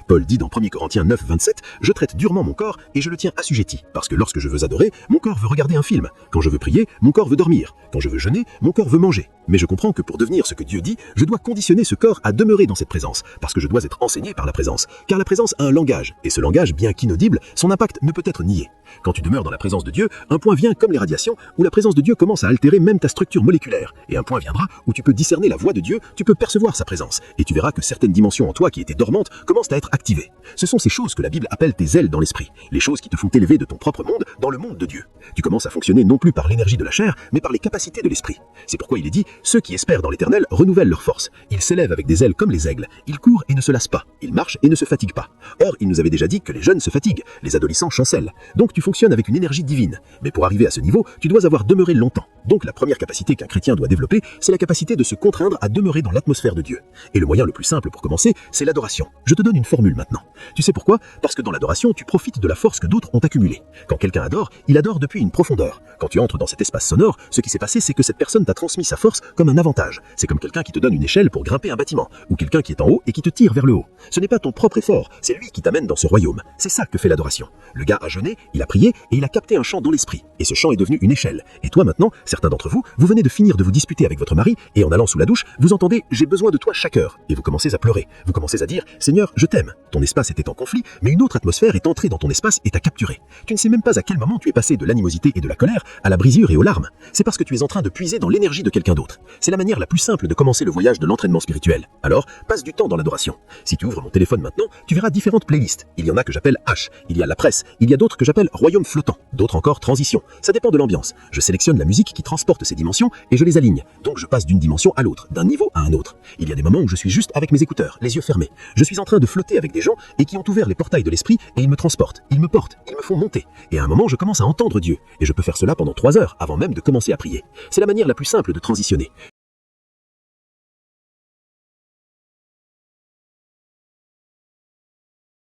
Paul dit dans 1 Corinthiens 9, 27, « Je traite durement mon corps et je le tiens assujetti, parce que lorsque je veux adorer, mon corps veut regarder un film. Quand je veux prier, mon corps veut dormir. Quand je veux jeûner, mon corps veut manger. Mais je comprends que pour devenir ce que Dieu dit, je dois conditionner ce corps à demeurer dans cette présence, parce que je dois être enseigné par la présence. Car la présence a un langage, et ce langage, bien qu'inaudible, son impact ne peut être nié. Quand tu demeures dans la présence de Dieu, un point vient comme les radiations, où la présence de Dieu commence à altérer même ta structure moléculaire. Et un point viendra où tu peux discerner la voix de Dieu, tu peux percevoir sa présence, et tu verras que certaines dimensions en toi qui étaient dormantes commencent à être activées. Ce sont ces choses que la Bible appelle tes ailes dans l'esprit, les choses qui te font t'élever de ton propre monde dans le monde de Dieu. Tu commences à fonctionner non plus par l'énergie de la chair, mais par les capacités de l'esprit. C'est pourquoi il est dit, ceux qui espèrent dans l'Éternel renouvellent leur force. Ils s'élèvent avec des ailes comme les aigles, ils courent et ne se lassent pas, ils marchent et ne se fatiguent pas. Or, il nous avait déjà dit que les jeunes se fatiguent, les adolescents chancellent. Donc tu fonctionnes avec une énergie divine. Mais pour arriver à ce niveau, tu dois avoir demeuré longtemps. Donc la première capacité qu'un chrétien doit développer, c'est la capacité de se contraindre à demeurer dans l'atmosphère de Dieu. Et le moyen le plus simple pour commencer, c'est l'adoration. Je te donne une formule maintenant. Tu sais pourquoi? Parce que dans l'adoration, tu profites de la force que d'autres ont accumulée. Quand quelqu'un adore, il adore depuis une profondeur. Quand tu entres dans cet espace sonore, ce qui s'est passé, c'est que cette personne t'a transmis sa force comme un avantage. C'est comme quelqu'un qui te donne une échelle pour grimper un bâtiment, ou quelqu'un qui est en haut et qui te tire vers le haut. Ce n'est pas ton propre effort, c'est lui qui t'amène dans ce royaume. C'est ça que fait l'adoration. Le gars a jeûné, il a prié et il a capté un chant dans l'esprit. Et ce chant est devenu une échelle. Et toi maintenant, certains d'entre vous, vous venez de finir de vous disputer avec votre mari et en allant sous la douche, vous entendez « j'ai besoin de toi chaque heure » et vous commencez à pleurer. Vous commencez à dire « Seigneur, je t'aime ». Ton espace était en conflit, mais une autre atmosphère est entrée dans ton espace et t'a capturé. Tu ne sais même pas à quel moment tu es passé de l'animosité et de la colère à la brisure et aux larmes. C'est parce que tu es en train de puiser dans l'énergie de quelqu'un d'autre. C'est la manière la plus simple de commencer le voyage de l'entraînement spirituel. Alors, passe du temps dans l'adoration. Si tu ouvres mon téléphone maintenant, tu verras différentes playlists. Il y en a que j'appelle H, il y a la presse, il y a d'autres que j'appelle royaume flottant, d'autres encore transition. Ça dépend de l'ambiance. Je sélectionne la musique qui transporte ces dimensions et je les aligne. Donc je passe d'une dimension à l'autre, d'un niveau à un autre. Il y a des moments où je suis juste avec mes écouteurs, les yeux fermés. Je suis en train de flotter avec des gens et qui ont ouvert les portails de l'esprit et ils me transportent, ils me portent, ils me font monter. Et à un moment, je commence à entendre Dieu. Et je peux faire cela pendant 3 heures avant même de commencer à prier. C'est la manière la plus simple de transitionner.